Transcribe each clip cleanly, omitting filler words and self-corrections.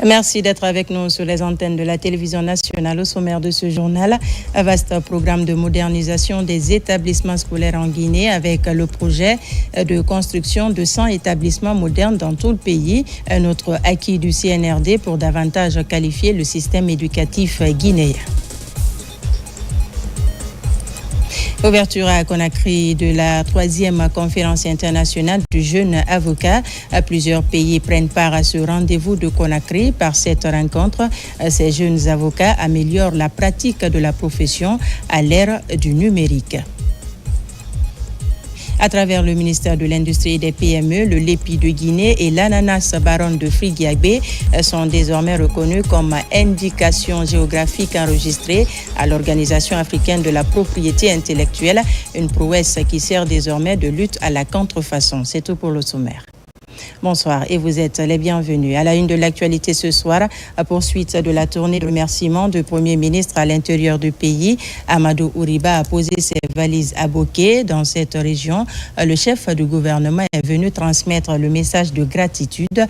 Merci d'être avec nous sur les antennes de la télévision nationale. Au sommaire de ce journal, un vaste programme de modernisation des établissements scolaires en Guinée avec le projet de construction de 100 établissements modernes dans tout le pays. Un autre acquis du CNRD pour davantage qualifier le système éducatif guinéen. Ouverture à Conakry de la 3e conférence internationale du jeune avocat. Plusieurs pays prennent part à ce rendez-vous de Conakry. Par cette rencontre, ces jeunes avocats améliorent la pratique de la profession à l'ère du numérique. À travers le ministère de l'Industrie et des PME, le lépi de Guinée et l'ananas baronne de Frigiagbé sont désormais reconnus comme indication géographique enregistrée à l'Organisation africaine de la propriété intellectuelle, une prouesse qui sert désormais de lutte à la contrefaçon. C'est tout pour le sommaire. Bonsoir et vous êtes les bienvenus. À la une de l'actualité ce soir, à poursuite de la tournée de remerciements du Premier ministre à l'intérieur du pays, Amadou Ouriba a posé ses valises à Boké. Dans cette région, le chef du gouvernement est venu transmettre le message de gratitude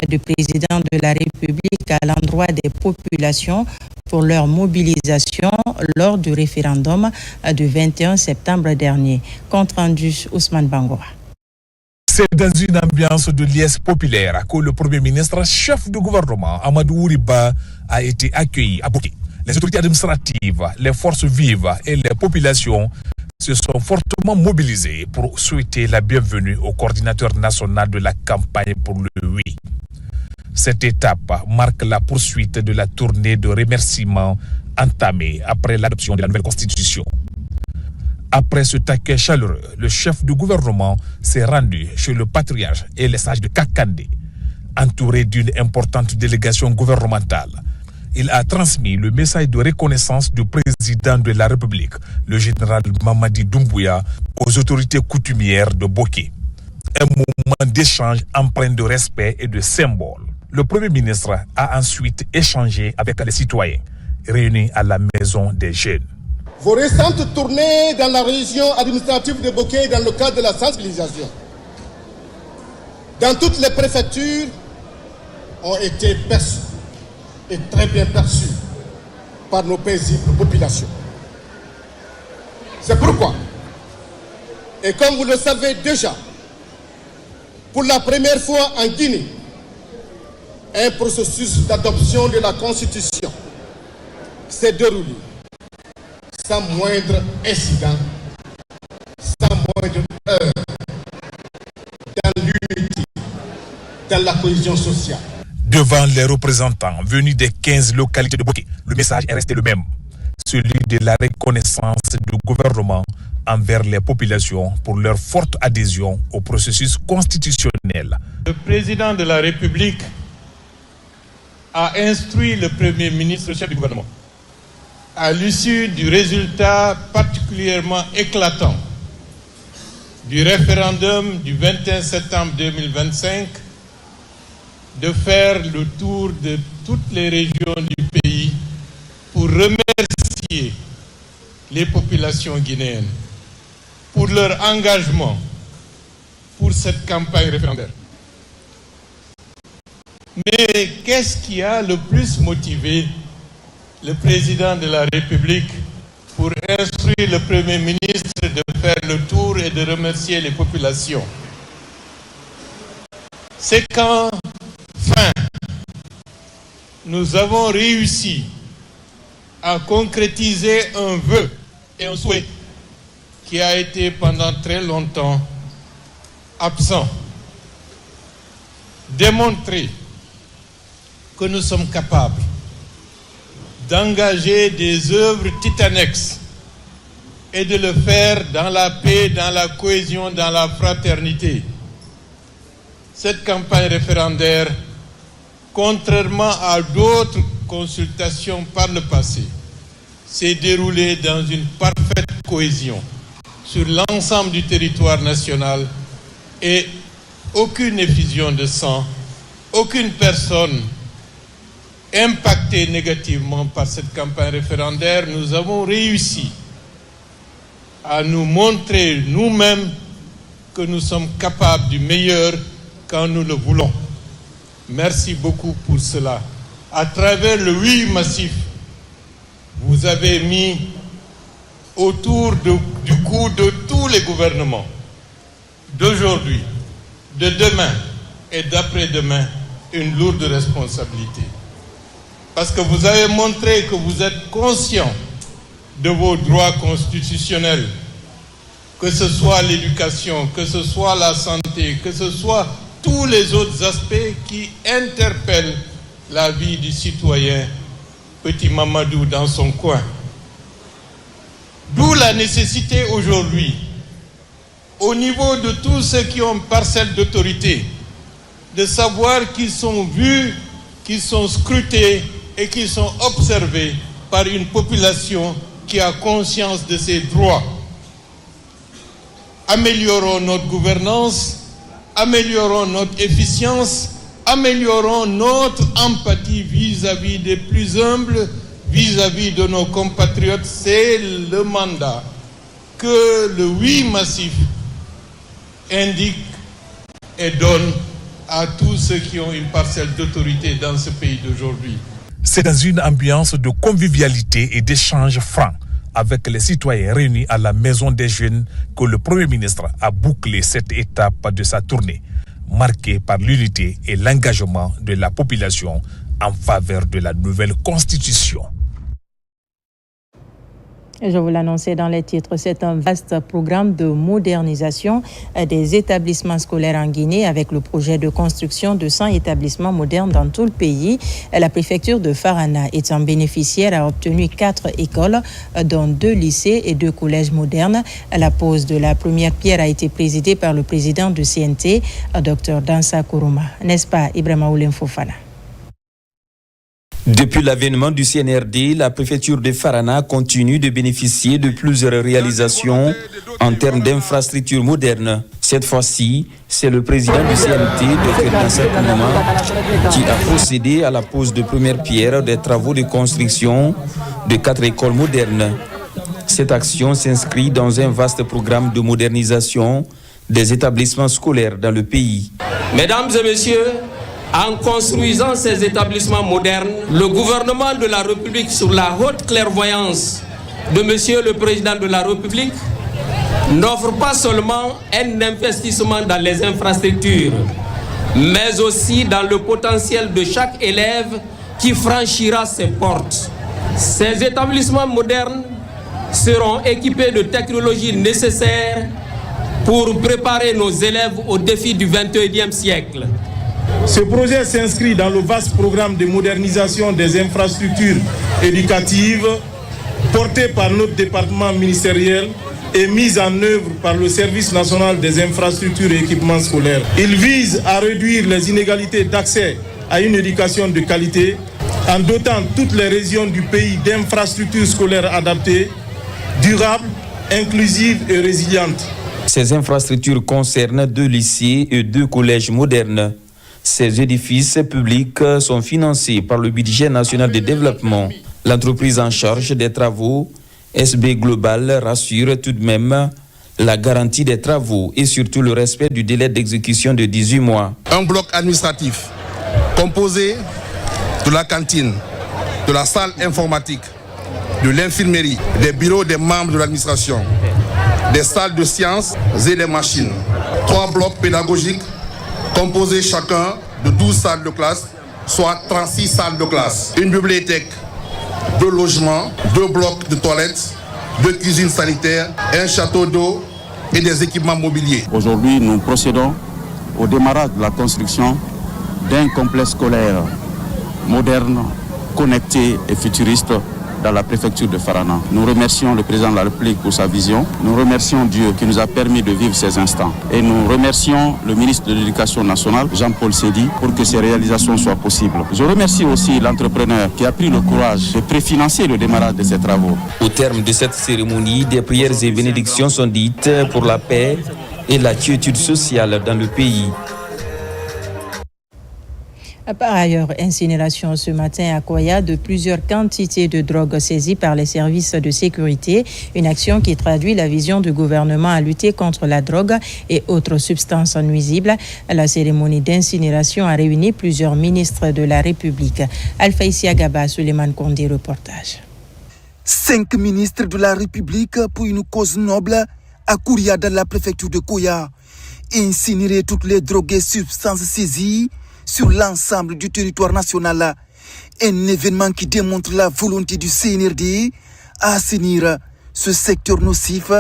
du président de la République à l'endroit des populations pour leur mobilisation lors du référendum du 21 septembre dernier. Compte rendu Ousmane Bangoura. C'est dans une ambiance de liesse populaire que le Premier ministre, chef du gouvernement, Amadou Ouriba, a été accueilli à Boké. Les autorités administratives, les forces vives et les populations se sont fortement mobilisées pour souhaiter la bienvenue au coordinateur national de la campagne pour le oui. Cette étape marque la poursuite de la tournée de remerciements entamée après l'adoption de la nouvelle constitution. Après ce accueil chaleureux, le chef du gouvernement s'est rendu chez le patriarche et les sages de Kakandé, entouré d'une importante délégation gouvernementale. Il a transmis le message de reconnaissance du président de la République, le général Mamadi Doumbouya, aux autorités coutumières de Boké. Un moment d'échange empreint de respect et de symbole. Le Premier ministre a ensuite échangé avec les citoyens réunis à la Maison des Jeunes. Vos récentes tournées dans la région administrative de Boké dans le cadre de la sensibilisation, dans toutes les préfectures, ont été perçues et très bien perçues par nos paisibles populations. C'est pourquoi, et comme vous le savez déjà, pour la première fois en Guinée, un processus d'adoption de la Constitution s'est déroulé sans moindre incident, sans moindre heure, dans l'unité, dans la cohésion sociale. Devant les représentants venus des 15 localités de Boké, le message est resté le même, celui de la reconnaissance du gouvernement envers les populations pour leur forte adhésion au processus constitutionnel. Le président de la République a instruit le Premier ministre, le chef du gouvernement, à l'issue du résultat particulièrement éclatant du référendum du 21 septembre 2025, de faire le tour de toutes les régions du pays pour remercier les populations guinéennes pour leur engagement pour cette campagne référendaire. Mais qu'est-ce qui a le plus motivé le président de la République pour instruire le Premier ministre de faire le tour et de remercier les populations? C'est qu'enfin, nous avons réussi à concrétiser un vœu et un souhait qui a été pendant très longtemps absent. Démontrer que nous sommes capables d'engager des œuvres titanesques et de le faire dans la paix, dans la cohésion, dans la fraternité. Cette campagne référendaire, contrairement à d'autres consultations par le passé, s'est déroulée dans une parfaite cohésion sur l'ensemble du territoire national et aucune effusion de sang, aucune personne impactés négativement par cette campagne référendaire. Nous avons réussi à nous montrer nous-mêmes que nous sommes capables du meilleur quand nous le voulons. Merci beaucoup pour cela. à travers le oui massif, vous avez mis autour du cou de tous les gouvernements d'aujourd'hui, de demain et d'après-demain une lourde responsabilité. Parce que vous avez montré que vous êtes conscient de vos droits constitutionnels, que ce soit l'éducation, que ce soit la santé, que ce soit tous les autres aspects qui interpellent la vie du citoyen Petit Mamadou dans son coin. D'où la nécessité aujourd'hui, au niveau de tous ceux qui ont parcelle d'autorité, de savoir qu'ils sont vus, qu'ils sont scrutés et qu'ils sont observés par une population qui a conscience de ses droits. Améliorons notre gouvernance, améliorons notre efficience, améliorons notre empathie vis-à-vis des plus humbles, vis-à-vis de nos compatriotes. C'est le mandat que le oui massif indique et donne à tous ceux qui ont une parcelle d'autorité dans ce pays d'aujourd'hui. C'est dans une ambiance de convivialité et d'échange franc avec les citoyens réunis à la Maison des Jeunes que le Premier ministre a bouclé cette étape de sa tournée, marquée par l'unité et l'engagement de la population en faveur de la nouvelle constitution. Je vous l'annonçais dans les titres, c'est un vaste programme de modernisation des établissements scolaires en Guinée avec le projet de construction de 100 établissements modernes dans tout le pays. La préfecture de Farana étant bénéficiaire a obtenu 4 écoles, dont 2 lycées et 2 collèges modernes. La pose de la première pierre a été présidée par le président du CNT, Dr Dansa Kourouma. N'est-ce pas, Ibrahima Oulem Fofana? Depuis l'avènement du CNRD, la préfecture de Farana continue de bénéficier de plusieurs réalisations en termes d'infrastructures modernes. Cette fois-ci, c'est le président du CNT, Dr Dansa Kourouma, qui a procédé à la pose de première pierre des travaux de construction de 4 écoles modernes. Cette action s'inscrit dans un vaste programme de modernisation des établissements scolaires dans le pays. Mesdames et messieurs, en construisant ces établissements modernes, le gouvernement de la République, sous la haute clairvoyance de Monsieur le Président de la République, n'offre pas seulement un investissement dans les infrastructures, mais aussi dans le potentiel de chaque élève qui franchira ses portes. Ces établissements modernes seront équipés de technologies nécessaires pour préparer nos élèves aux défis du XXIe siècle. Ce projet s'inscrit dans le vaste programme de modernisation des infrastructures éducatives porté par notre département ministériel et mis en œuvre par le Service national des infrastructures et équipements scolaires. Il vise à réduire les inégalités d'accès à une éducation de qualité en dotant toutes les régions du pays d'infrastructures scolaires adaptées, durables, inclusives et résilientes. Ces infrastructures concernent 2 lycées et 2 collèges modernes. Ces édifices publics sont financés par le budget national de développement. L'entreprise en charge des travaux, SB Global, rassure tout de même la garantie des travaux et surtout le respect du délai d'exécution de 18 mois. Un bloc administratif composé de la cantine, de la salle informatique, de l'infirmerie, des bureaux des membres de l'administration, des salles de sciences et des machines. 3 blocs pédagogiques composés chacun de 12 salles de classe, soit 36 salles de classe. Une bibliothèque, 2 logements, 2 blocs de toilettes, 2 cuisines sanitaires, un château d'eau et des équipements mobiliers. Aujourd'hui, nous procédons au démarrage de la construction d'un complexe scolaire moderne, connecté et futuriste dans la préfecture de Farana. Nous remercions le président de la République pour sa vision. Nous remercions Dieu qui nous a permis de vivre ces instants. Et nous remercions le ministre de l'Éducation nationale, Jean-Paul Sédi, pour que ces réalisations soient possibles. Je remercie aussi l'entrepreneur qui a pris le courage de préfinancer le démarrage de ces travaux. Au terme de cette cérémonie, des prières et bénédictions sont dites pour la paix et la quiétude sociale dans le pays. Par ailleurs, incinération ce matin à Koya de plusieurs quantités de drogue saisies par les services de sécurité, une action qui traduit la vision du gouvernement à lutter contre la drogue et autres substances nuisibles. La cérémonie d'incinération a réuni plusieurs ministres de la République. Alpha Isiagaba, Suleiman Kondé, reportage. 5 ministres de la République pour une cause noble à Kouria dans la préfecture de Koya. Incinérer toutes les drogues et substances saisies sur l'ensemble du territoire national. Un événement qui démontre la volonté du CNRD à assainir ce secteur nocif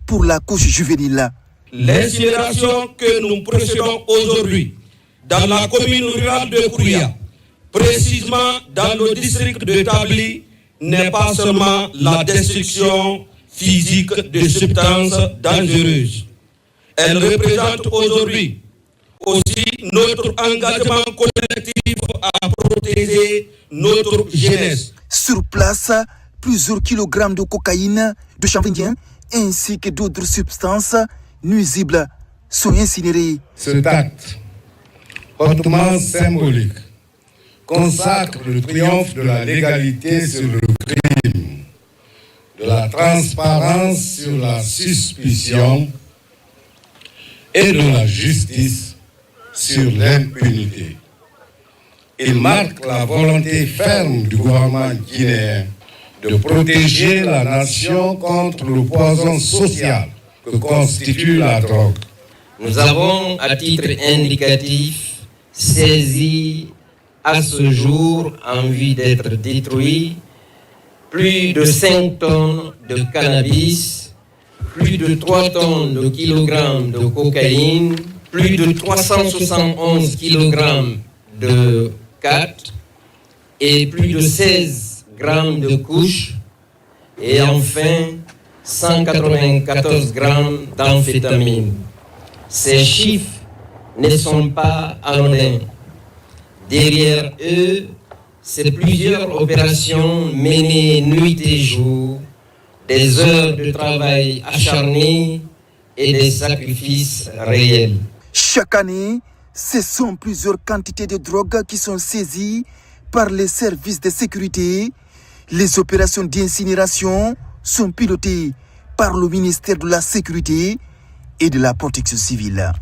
pour la couche juvénile. L'incinération que nous procédons aujourd'hui dans la commune rurale de Kouria, précisément dans le district de Tabli, n'est pas seulement la destruction physique de substances dangereuses. Elle représente aujourd'hui aussi notre engagement collectif à protéger notre jeunesse. Sur place, plusieurs kilogrammes de cocaïne, de chanvre indien, ainsi que d'autres substances nuisibles sont incinérés. Cet acte, hautement symbolique, consacre le triomphe de la légalité sur le crime, de la transparence sur la suspicion et de la justice sur l'impunité. Il marque la volonté ferme du gouvernement guinéen de protéger la nation contre le poison social que constitue la drogue. Nous avons, à titre indicatif, saisi à ce jour, en vue d'être détruit, plus de 5 tonnes de cannabis, plus de 3 tonnes de kilogrammes de cocaïne, plus de 371 kilogrammes de cat et plus de 16 grammes de couche et enfin 194 grammes d'amphétamine. Ces chiffres ne sont pas anodins. Derrière eux, c'est plusieurs opérations menées nuit et jour, des heures de travail acharné et des sacrifices réels. Chaque année, ce sont plusieurs quantités de drogue qui sont saisies par les services de sécurité. Les opérations d'incinération sont pilotées par le ministère de la Sécurité et de la Protection civile.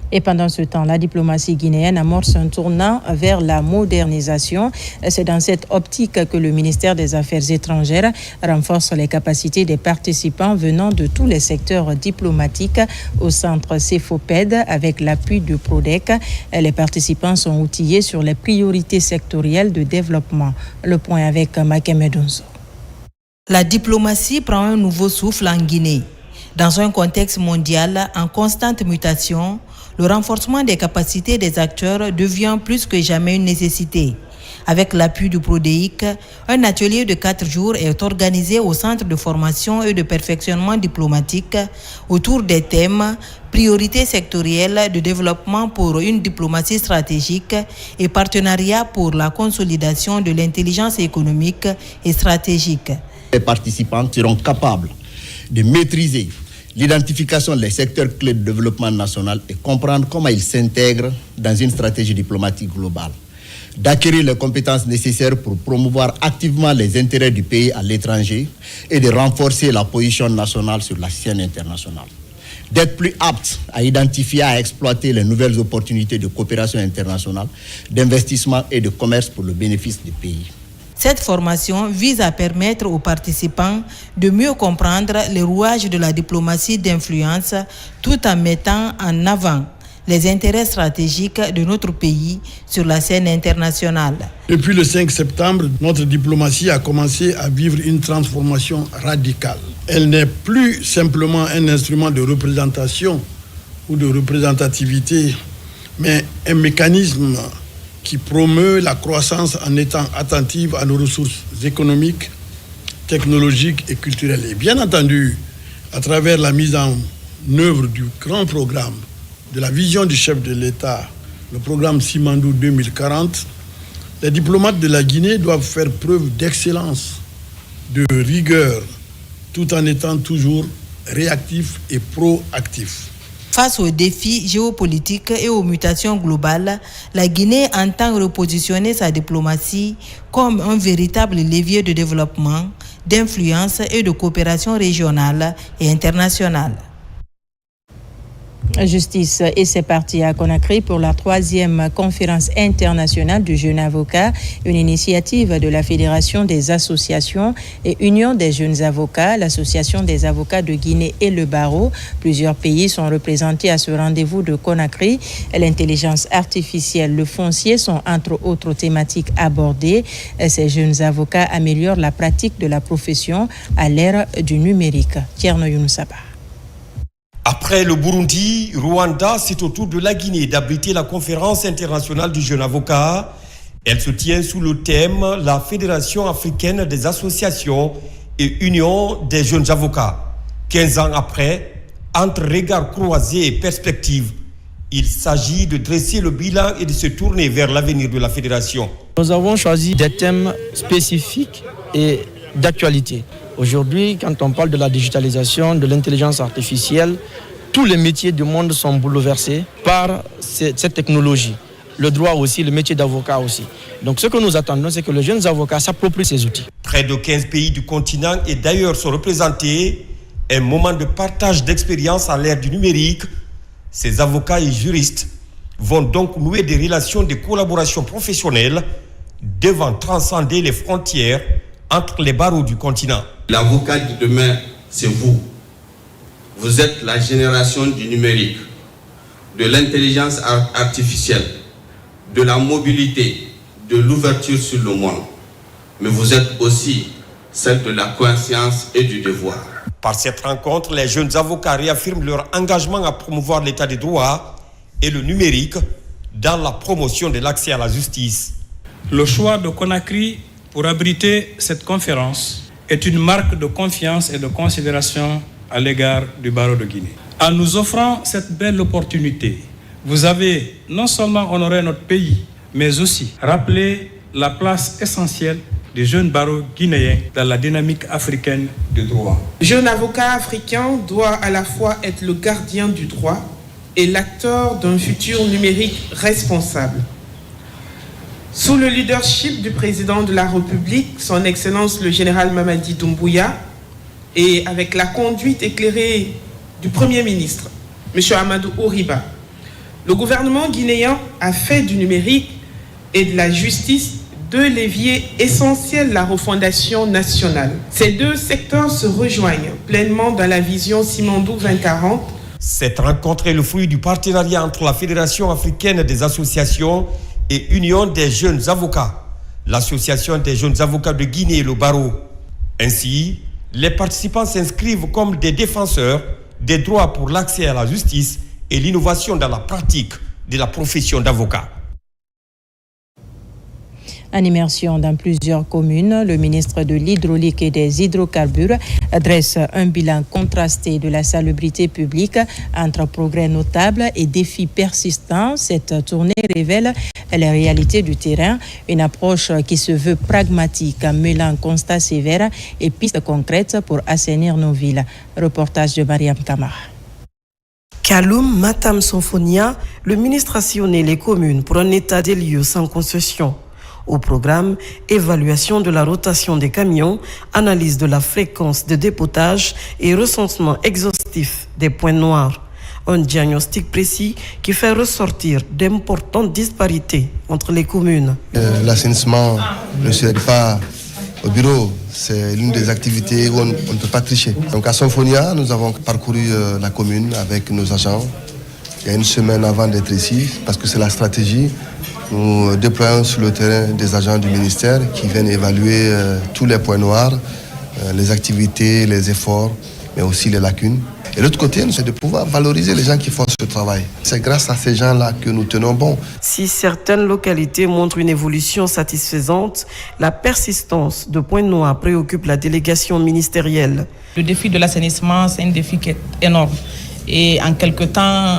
Et pendant ce temps, la diplomatie guinéenne amorce un tournant vers la modernisation. C'est dans cette optique que le ministère des Affaires étrangères renforce les capacités des participants venant de tous les secteurs diplomatiques au centre CEFOPED avec l'appui du PRODEC. Les participants sont outillés sur les priorités sectorielles de développement. Le point avec Makeme Donzo. La diplomatie prend un nouveau souffle en Guinée. Dans un contexte mondial en constante mutation, le renforcement des capacités des acteurs devient plus que jamais une nécessité. Avec l'appui du PRODEIC, un atelier de 4 jours est organisé au Centre de formation et de perfectionnement diplomatique autour des thèmes priorités sectorielles de développement pour une diplomatie stratégique et partenariat pour la consolidation de l'intelligence économique et stratégique. Les participants seront capables de maîtriser l'identification des secteurs clés de développement national et comprendre comment ils s'intègrent dans une stratégie diplomatique globale, d'acquérir les compétences nécessaires pour promouvoir activement les intérêts du pays à l'étranger et de renforcer la position nationale sur la scène internationale, d'être plus aptes à identifier et à exploiter les nouvelles opportunités de coopération internationale, d'investissement et de commerce pour le bénéfice du pays. Cette formation vise à permettre aux participants de mieux comprendre les rouages de la diplomatie d'influence tout en mettant en avant les intérêts stratégiques de notre pays sur la scène internationale. Depuis le 5 septembre, notre diplomatie a commencé à vivre une transformation radicale. Elle n'est plus simplement un instrument de représentation ou de représentativité, mais un mécanisme qui promeut la croissance en étant attentive à nos ressources économiques, technologiques et culturelles. Et bien entendu, à travers la mise en œuvre du grand programme de la vision du chef de l'État, le programme Simandou 2040, les diplomates de la Guinée doivent faire preuve d'excellence, de rigueur, tout en étant toujours réactifs et proactifs. Face aux défis géopolitiques et aux mutations globales, la Guinée entend repositionner sa diplomatie comme un véritable levier de développement, d'influence et de coopération régionale et internationale. Justice et c'est parti à Conakry pour la 3e conférence internationale du jeune avocat, une initiative de la Fédération des associations et Union des jeunes avocats, l'Association des avocats de Guinée et le barreau. Plusieurs pays sont représentés à ce rendez-vous de Conakry. L'intelligence artificielle, le foncier sont entre autres thématiques abordées. Ces jeunes avocats améliorent la pratique de la profession à l'ère du numérique. Tierno Younoussaba. Après le Burundi, Rwanda, c'est au tour de la Guinée d'abriter la conférence internationale du jeune avocat. Elle se tient sous le thème « La Fédération africaine des associations et Union des jeunes avocats ». 15 ans après, entre regards croisés et perspectives, il s'agit de dresser le bilan et de se tourner vers l'avenir de la fédération. Nous avons choisi des thèmes spécifiques et d'actualité. Aujourd'hui, quand on parle de la digitalisation, de l'intelligence artificielle, tous les métiers du monde sont bouleversés par cette technologie. Le droit aussi, le métier d'avocat aussi. Donc ce que nous attendons, c'est que les jeunes avocats s'approprient ces outils. Près de 15 pays du continent et d'ailleurs sont représentés. Un moment de partage d'expérience à l'ère du numérique. Ces avocats et juristes vont donc nouer des relations de collaboration professionnelle devant transcender les frontières entre les barreaux du continent. L'avocat de demain, c'est vous. Vous êtes la génération du numérique, de l'intelligence artificielle, de la mobilité, de l'ouverture sur le monde. Mais vous êtes aussi celle de la conscience et du devoir. Par cette rencontre, les jeunes avocats réaffirment leur engagement à promouvoir l'état des droits et le numérique dans la promotion de l'accès à la justice. Le choix de Conakry pour abriter cette conférence est une marque de confiance et de considération à l'égard du barreau de Guinée. En nous offrant cette belle opportunité, vous avez non seulement honoré notre pays, mais aussi rappelé la place essentielle des jeunes barreaux guinéens dans la dynamique africaine du droit. Le jeune avocat africain doit à la fois être le gardien du droit et l'acteur d'un futur numérique responsable. Sous le leadership du président de la République, son Excellence le général Mamadi Doumbouya, et avec la conduite éclairée du Premier ministre, M. Amadou Ouriba, le gouvernement guinéen a fait du numérique et de la justice deux leviers essentiels de la refondation nationale. Ces deux secteurs se rejoignent pleinement dans la vision Simandou 2040. Cette rencontre est le fruit du partenariat entre la Fédération africaine des associations et Union des jeunes avocats, l'Association des jeunes avocats de Guinée et le barreau. Ainsi, les participants s'inscrivent comme des défenseurs des droits pour l'accès à la justice et l'innovation dans la pratique de la profession d'avocat. En immersion dans plusieurs communes, le ministre de l'Hydraulique et des Hydrocarbures dresse un bilan contrasté de la salubrité publique entre progrès notables et défis persistants. Cette tournée révèle les réalités du terrain, une approche qui se veut pragmatique, mêlant constats sévères et pistes concrètes pour assainir nos villes. Reportage de Mariam Kamara. Kaloum Matam Sonfonia, le ministre a sillonné les communes pour un état des lieux sans concession. Au programme, évaluation de la rotation des camions, analyse de la fréquence de dépotage et recensement exhaustif des points noirs. Un diagnostic précis qui fait ressortir d'importantes disparités entre les communes. L'assainissement ne serait pas au bureau, c'est l'une des activités où on ne peut pas tricher. Donc à Sonfonia, nous avons parcouru la commune avec nos agents il y a une semaine avant d'être ici, parce que c'est la stratégie. Nous déployons sur le terrain des agents du ministère qui viennent évaluer tous les points noirs, les activités, les efforts, mais aussi les lacunes. Et l'autre côté, c'est de pouvoir valoriser les gens qui font ce travail. C'est grâce à ces gens-là que nous tenons bon. Si certaines localités montrent une évolution satisfaisante, la persistance de points noirs préoccupe la délégation ministérielle. Le défi de l'assainissement, c'est un défi qui est énorme. Et en quelque temps,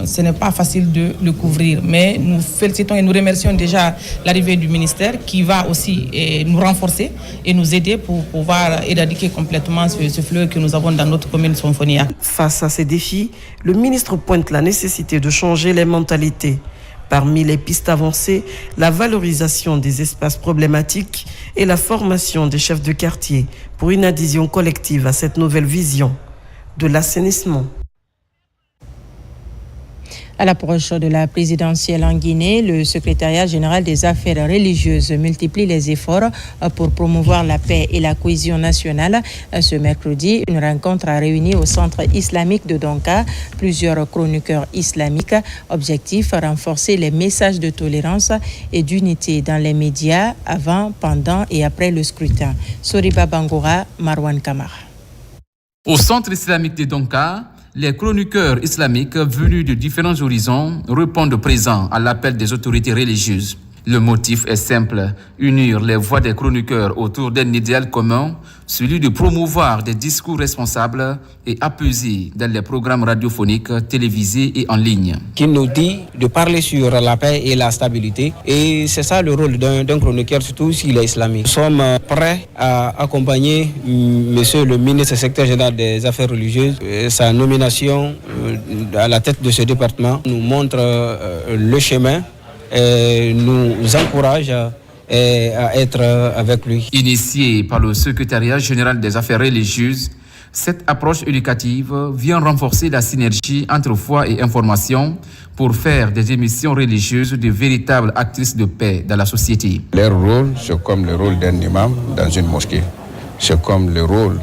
ce n'est pas facile de le couvrir. Mais nous félicitons et nous remercions déjà l'arrivée du ministère qui va aussi nous renforcer et nous aider pour pouvoir éradiquer complètement ce fléau que nous avons dans notre commune Sonfonia. Face à ces défis, le ministre pointe la nécessité de changer les mentalités. Parmi les pistes avancées, la valorisation des espaces problématiques et la formation des chefs de quartier pour une adhésion collective à cette nouvelle vision de l'assainissement. À l'approche de la présidentielle en Guinée, le secrétariat général des affaires religieuses multiplie les efforts pour promouvoir la paix et la cohésion nationale. Ce mercredi, une rencontre a réuni au centre islamique de Donka plusieurs chroniqueurs islamiques. Objectif, renforcer les messages de tolérance et d'unité dans les médias avant, pendant et après le scrutin. Soriba Bangora, Marwan Kamara. Au centre islamique de Donka, les chroniqueurs islamiques venus de différents horizons répondent présents à l'appel des autorités religieuses. Le motif est simple, unir les voix des chroniqueurs autour d'un idéal commun, celui de promouvoir des discours responsables et apaisés dans les programmes radiophoniques, télévisés et en ligne. Qui nous dit de parler sur la paix et la stabilité. Et c'est ça le rôle d'un chroniqueur, surtout s'il est islamique. Nous sommes prêts à accompagner monsieur le ministre secrétaire général des affaires religieuses. Sa nomination à la tête de ce département nous montre le chemin. Et nous encourage à être avec lui. Initié par le secrétariat général des affaires religieuses, cette approche éducative vient renforcer la synergie entre foi et information pour faire des émissions religieuses de véritables actrices de paix dans la société. Leur rôle, c'est comme le rôle d'un imam dans une mosquée. C'est comme le rôle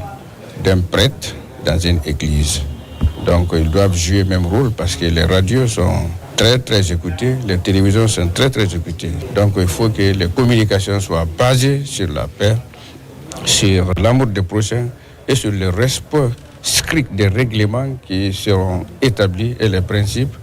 d'un prêtre dans une église. Donc ils doivent jouer le même rôle parce que les radios sont très écoutées, les télévisions sont très écoutées. Donc il faut que les communications soient basées sur la paix, sur l'amour des prochains et sur le respect strict des règlements qui seront établis et les principes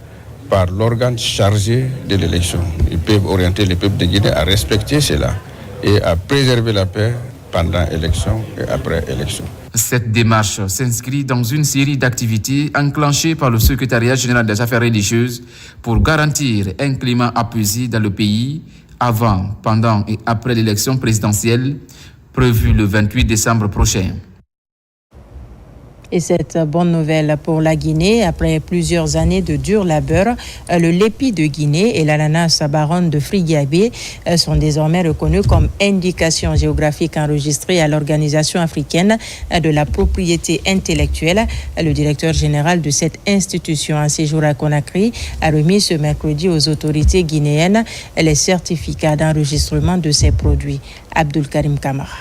par l'organe chargé de l'élection. Ils peuvent orienter le peuple de Guinée à respecter cela et à préserver la paix pendant l'élection et après l'élection. Cette démarche s'inscrit dans une série d'activités enclenchées par le secrétariat général des affaires religieuses pour garantir un climat apaisé dans le pays avant, pendant et après l'élection présidentielle prévue le 28 décembre prochain. Et cette bonne nouvelle pour la Guinée, après plusieurs années de dur labeur, le lépi de Guinée et l'ananas baronne de Frigiagbé sont désormais reconnus comme indication géographique enregistrée à l'Organisation africaine de la propriété intellectuelle. Le directeur général de cette institution en séjour à Conakry a remis ce mercredi aux autorités guinéennes les certificats d'enregistrement de ces produits. Abdul Karim Kamara.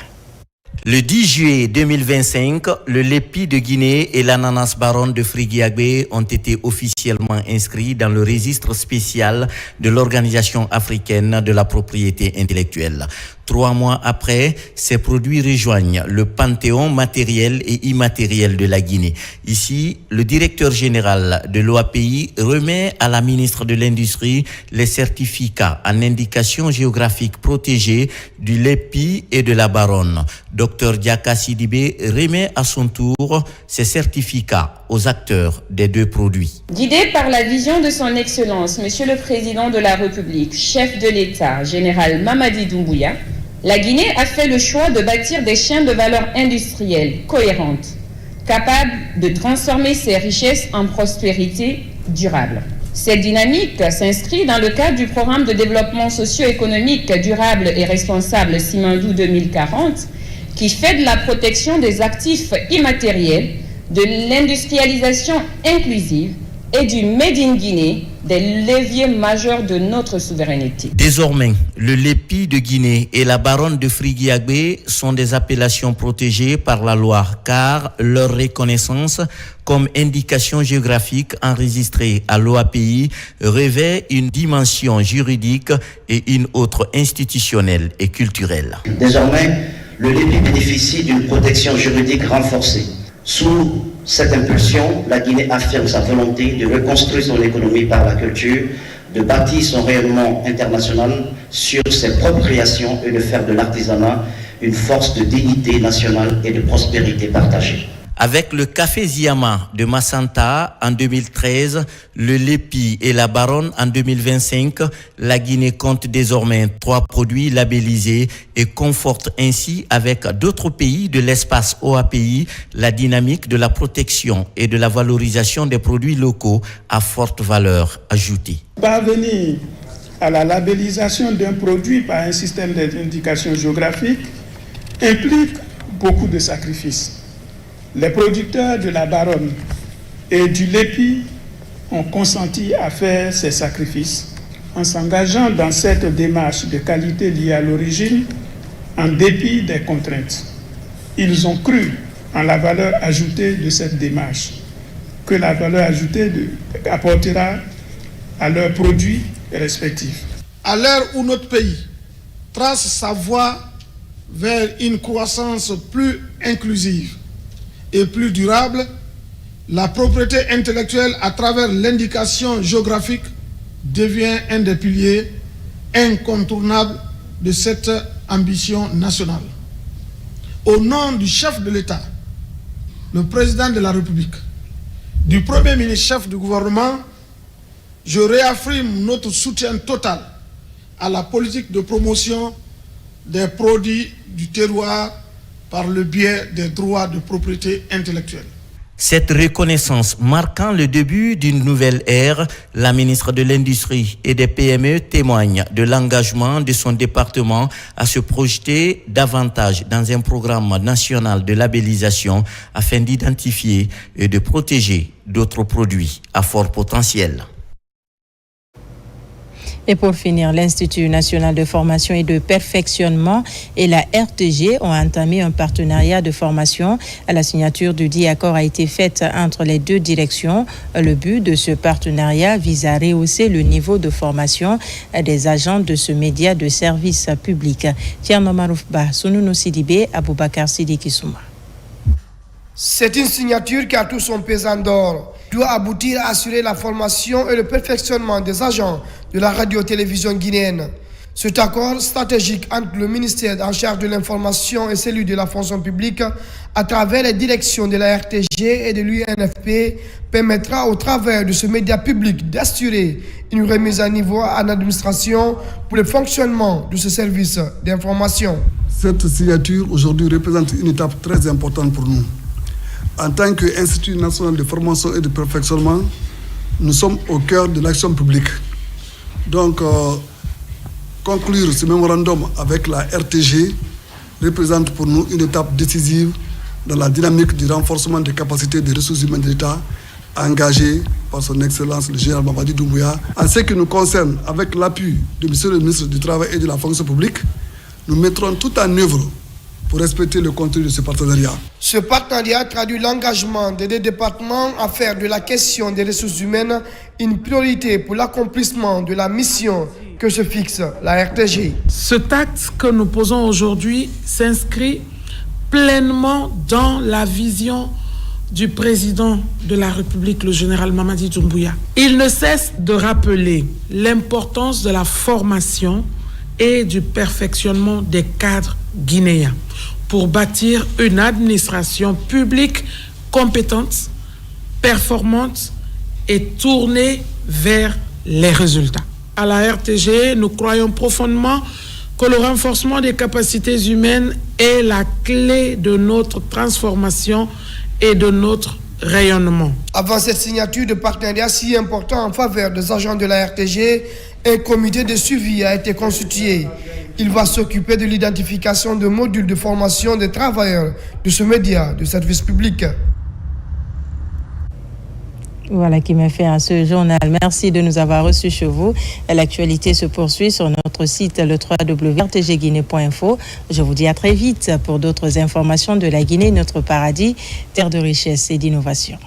Le 10 juillet 2025, le lépi de Guinée et l'ananas baronne de Frigiagbé ont été officiellement inscrits dans le registre spécial de l'Organisation africaine de la propriété intellectuelle. 3 mois après, ces produits rejoignent le panthéon matériel et immatériel de la Guinée. Ici, le directeur général de l'OAPI remet à la ministre de l'Industrie les certificats en indication géographique protégée du lépi et de la baronne. Dr Diaka Sidibé remet à son tour ces certificats aux acteurs des deux produits. Guidé par la vision de son Excellence, Monsieur le Président de la République, chef de l'État, général Mamadi Doumbouya, la Guinée a fait le choix de bâtir des chaînes de valeur industrielles cohérentes, capables de transformer ses richesses en prospérité durable. Cette dynamique s'inscrit dans le cadre du programme de développement socio-économique durable et responsable Simandou 2040, qui fait de la protection des actifs immatériels, de l'industrialisation inclusive et du Made in Guinée des leviers majeurs de notre souveraineté. Désormais, le lépi de Guinée et la baronne de Frigiagbé sont des appellations protégées par la loi, car leur reconnaissance comme indication géographique enregistrée à l'OAPI revêt une dimension juridique et une autre institutionnelle et culturelle. Désormais, le lépi bénéficie d'une protection juridique renforcée. Sous cette impulsion, la Guinée affirme sa volonté de reconstruire son économie par la culture, de bâtir son rayonnement international sur ses propres créations et de faire de l'artisanat une force de dignité nationale et de prospérité partagée. Avec le café Ziama de Massanta en 2013, le Lépi et la Baronne en 2025, la Guinée compte désormais 3 produits labellisés et conforte ainsi avec d'autres pays de l'espace OAPI la dynamique de la protection et de la valorisation des produits locaux à forte valeur ajoutée. Parvenir à la labellisation d'un produit par un système d'indication géographique implique beaucoup de sacrifices. Les producteurs de la Baronne et du Lépi ont consenti à faire ces sacrifices en s'engageant dans cette démarche de qualité liée à l'origine en dépit des contraintes. Ils ont cru en la valeur ajoutée de cette démarche, que la valeur ajoutée apportera à leurs produits respectifs. À l'heure où notre pays trace sa voie vers une croissance plus inclusive et plus durable, la propriété intellectuelle à travers l'indication géographique devient un des piliers incontournables de cette ambition nationale. Au nom du chef de l'État, le président de la République, du Premier ministre chef du gouvernement, je réaffirme notre soutien total à la politique de promotion des produits du terroir par le biais des droits de propriété intellectuelle. Cette reconnaissance marquant le début d'une nouvelle ère, la ministre de l'Industrie et des PME témoigne de l'engagement de son département à se projeter davantage dans un programme national de labellisation afin d'identifier et de protéger d'autres produits à fort potentiel. Et pour finir, l'Institut national de formation et de perfectionnement et la RTG ont entamé un partenariat de formation. La signature du dit accord a été faite entre les deux directions. Le but de ce partenariat vise à rehausser le niveau de formation des agents de ce média de service public. Tierno Maroufba, Sununu Sidibé, Aboubakar Sidiki Souma. C'est une signature qui a tout son pesant d'or. Doit aboutir à assurer la formation et le perfectionnement des agents de la radio-télévision guinéenne. Cet accord stratégique entre le ministère en charge de l'information et celui de la fonction publique à travers les directions de la RTG et de l'UNFP permettra au travers de ce média public d'assurer une remise à niveau en administration pour le fonctionnement de ce service d'information. Cette signature aujourd'hui représente une étape très importante pour nous. En tant qu'Institut national de formation et de perfectionnement, nous sommes au cœur de l'action publique. Donc, conclure ce mémorandum avec la RTG représente pour nous une étape décisive dans la dynamique du renforcement des capacités des ressources humaines de l'État engagées par son Excellence le général Mamadi Doumbouya. En ce qui nous concerne, avec l'appui de M. le ministre du Travail et de la fonction publique, nous mettrons tout en œuvre pour respecter le contenu de ce partenariat. Ce partenariat traduit l'engagement des deux départements à faire de la question des ressources humaines une priorité pour l'accomplissement de la mission que se fixe la RTG. Cet acte que nous posons aujourd'hui s'inscrit pleinement dans la vision du président de la République, le général Mamadi Doumbouya. Il ne cesse de rappeler l'importance de la formation et du perfectionnement des cadres guinéens pour bâtir une administration publique compétente, performante et tournée vers les résultats. À la RTG, nous croyons profondément que le renforcement des capacités humaines est la clé de notre transformation et de notre rayonnement. Avant cette signature de partenariat si important en faveur des agents de la RTG, un comité de suivi a été constitué. Il va s'occuper de l'identification de modules de formation des travailleurs de ce média de service public. Voilà qui m'a fait à ce journal. Merci de nous avoir reçus chez vous. L'actualité se poursuit sur notre site le www.rtgguinée.info. Je vous dis à très vite pour d'autres informations de la Guinée, notre paradis, terre de richesse et d'innovation.